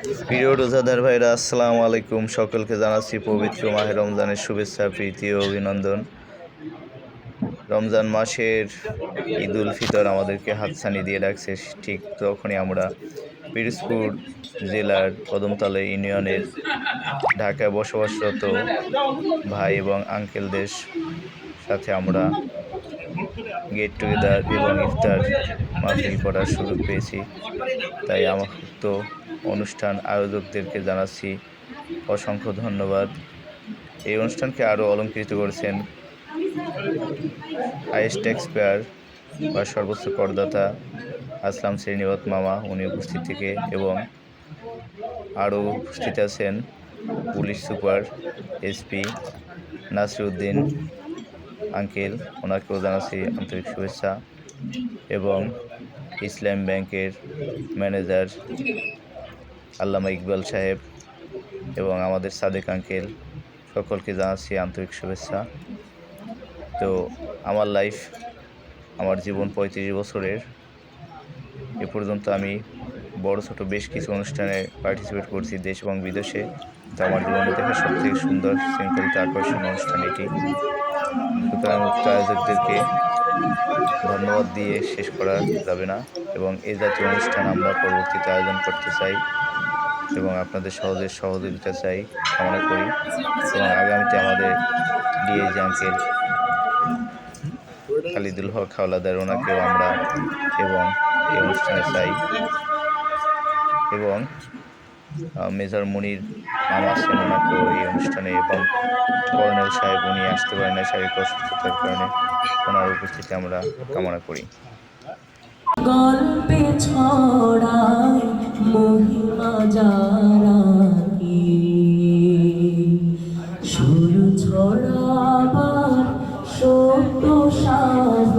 প্রিয় রোজাদার ভাইরা, আসসালামু আলাইকুম। সকলকে জানাচ্ছি পবিত্র মাহে রমজানের শুভেচ্ছা, প্রীতি ও অভিনন্দন। রমজান মাসের ঈদ উল ফিতর আমাদেরকে হাতছানি দিয়ে রাখছে। ঠিক তখনই আমরা পিরোজপুর জেলার কদমতলা ইউনিয়নের ঢাকায় বসবাসরত ভাই এবং আঙ্কেলদের সাথে আমরা গেট টুগেদার এবং ইফতার মাহফিল করার সুযোগ পেয়েছি। তাই উক্ত অনুষ্ঠান আয়োজকদেরকে জানাচ্ছি অসংখ্য ধন্যবাদ। এই অনুষ্ঠানকে আরও অলঙ্কৃত করেছেন হাইয়েস্ট ট্যাক্স পেয়ার বা সর্বোচ্চ করদাতা আসলাম শ্রীনিবাত মামা, উনি উপস্থিত থেকে, এবং আরও উপস্থিত আছেন police super SP Nasiruddin uncle, ওনাকেও জানাচ্ছি আন্তরিক শুভেচ্ছা, এবং ইসলাম ব্যাংকের ম্যানেজার আল্লামা ইকবাল সাহেব এবং আমাদের সাদেক আঙ্কেল, সকলকে জানাচ্ছি আন্তরিক শুভেচ্ছা। তো আমার জীবন 35 বছরের। এ পর্যন্ত আমি বড় ছোট বেশ কিছু অনুষ্ঠানে পার্টিসিপেট করছি দেশ এবং বিদেশে। তো আমার জীবনে দেখা সবথেকে সুন্দর, শৃঙ্খলিত, আকর্ষণীয় অনুষ্ঠান এটি। সুতরাং উক্ত আয়োজকদেরকে ধন্যবাদ দিয়ে শেষ করা যাবে না, এবং এই জাতীয় অনুষ্ঠান আমরা পরবর্তীতে আয়োজন করতে চাই এবং আপনাদের সহযোগিতা চাই, কামনা করি। এবং আগামীতে আমাদের ডিএইচ আঙ্কেল খালিদুল হক হাওলাদার, ওনাকেও আমরা এবং এই অনুষ্ঠানে চাই, এবং মেজর মুনির মামা আছেন, ওনাকেও এই অনুষ্ঠানে, এবং কর্নেল সাহেব, উনি আসতে পারেন না শারীরিক অসুস্থতার কারণে, ওনার উপস্থিতি আমরা কামনা করি। গল্পে ছড়ায় মহিমা যারা সুর ছড়াবার সত্য সাহস